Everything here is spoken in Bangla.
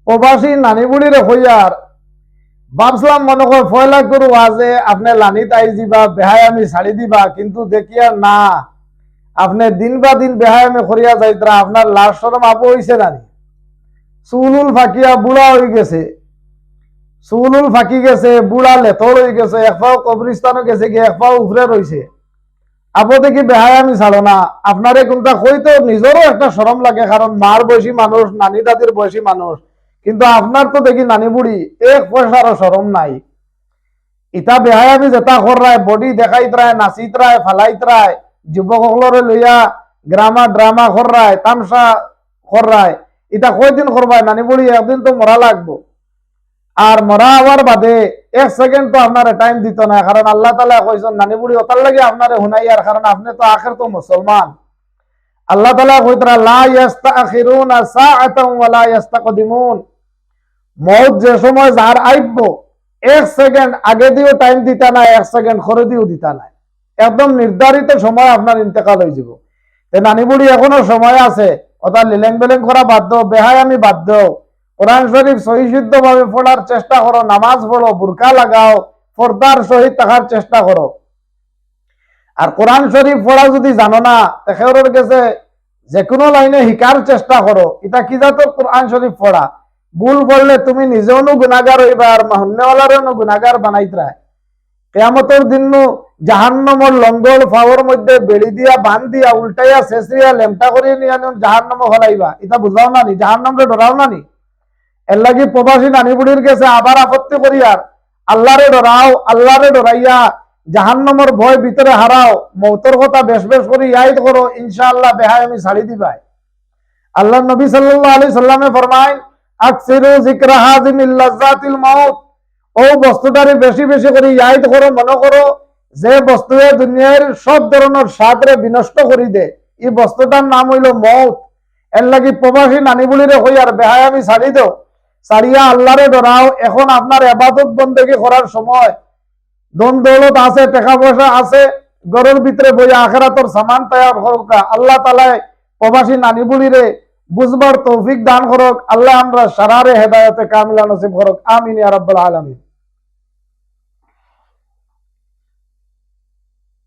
প্রবাসী নানি বুড়িরে হইয়ার ভাবছিলাম মনে কর ফয়লা করু আজে আপনি লানি তাই দিবা বেহায় আমি ছাড়ি দিবা, কিন্তু দেখিয়া না আপনি দিন বা দিন বেহায় আমি করিয়া যাইতরা আপনার লাশ শরম আপু হইছে নানি। চুলুল ফাঁকিয়া বুড়া হয়ে গেছে, চুলুল ফাঁকি গেছে, বুড়া লেথর হয়ে গেছে, এক পাও কবরিস্তানও গেছে গিয়ে এক পাও উপরে রয়েছে। আপো দেখি বেহায় আমি ছাড়ো না। আপনারে কোনটা কইতো নিজেরও একটা শরম লাগে, কারণ মার বয়সী মানুষ, নানি দাদির বয়সী মানুষ, কিন্তু আপনার তো দেখি নানি বুড়ি এক পয়সারও শরম নাই। ইটা বেহায় আমি যেটা করায় বডি দেখাইতরায়, নাচিতরায়, ফালাইতরায়, যুবকসকলরে লইয়া গ্রামা ড্রামা করায়, তামসা করায়, ইটা কয়দিন করবায় নানি বুড়ি? একদিন তো মরা লাগবো। আর মরা হওয়ার বাদে এক সেকেন্ড তো আপনারা টাইম দিত না, কারণ আল্লাহ তাআলা কইছেন নানি বুড়ি ওতার লাগে আপনারে হুনাইয়ার, কারণ আপনি তো আখের তো মুসলমান। আল্লাহ তাআলা কইতরা লা ইস্তাখিরুনা সাআতান ওয়া লা ইস্তাকদিমুন। মউত যে সময় যার আইবো এক সেকেন্ড আগে দিও টাইম দিতা না, এক সেকেন্ড পরে দিও দিতা না, একদম নির্ধারিত সময় আপনার ইন্তেকাল হয়ে যাব। নানি বুড়ি এখনো সময় আছে, ওটা লিলেং বেলেং করা বাদ দাও, বেহায় আমি বাদ দাও। কোরআন শরীফ সহি শুদ্ধ ভাবে পড়ার চেষ্টা করো, নামাজ পড়ো, বুরকা লাগাও, পর্দার সহিত থাকার চেষ্টা করো। আর কোরআন শরীফ পড়া যদি জানো না, তেখের কাছে যে কোনো লাইনে শিকার চেষ্টা করো। এটা কি জাতো কোরআন শরীফ পড়া? ভুল পড়লে তুমি নিজেও গুনাহগার হইবা আর মাহন্নেওয়ালারও গুনাহগার বানাইতরা। কিয়ামতের দিন জাহান্নামের লঙ্গল ফাওয়ার মধ্যে বেড়ি দিয়া বান দিয়া উল্টাইয়া শেষরিয়া লেমটা করিয়ে নিয়ে জাহান্নামে ফলাইবা। এটা বুঝাও না নি? জাহান্নামরে ডরাও না নি? এর লাগি প্রবাসী নানি বুড়ির কাছে আবার আপত্তি করিয়ার আল্লাহরে ডরাও, আল্লাহরে ডরাইয়া জাহান্নামের ভয় ভিতরে হারাও, মৌতের কথা বেশ বেশ করে ইয়াদ করো, ইনশাআল্লাহ বেহায় আমি ছাড়ি দিবাই। আল্লাহ নবী সাল্লাল্লাহু আলাইহি সাল্লামে ফরমায় আকসিরু যিকরা হাযিমিল লাযাতিল মাউত। ও বস্তুটারে বেশি বেশি করে ইয়াদ করো, মনে করো যে বস্তুয়ে দুনিয়ার সব ধরনের স্বাদরে বিনষ্ট করে দে, এই বস্তুটার নাম হইল মউত। এর লাগি প্রবাসী নানি বুড়িরে হইয়ার বেহায় আমি ছাড়ি দাও, ছাড়িয়া আল্লাহরে ডরাও। এখন আপনার ইবাদত বন্দেগী করার সময়, ধন দৌলত আছে, টাকা পয়সা আছে, ঘরের ভিতরে বইয়া আখিরাতের সামান তৈয়ার হোক। আল্লাহ তাআলা প্রবাসী নানি বুড়িরে বুঝবার তৌফিক দান করুক। আল্লাহ আমরা সারারে হেদায়েতে কামিলা নসিব করুক। আমিন ইয়া রাব্বাল আলামিন।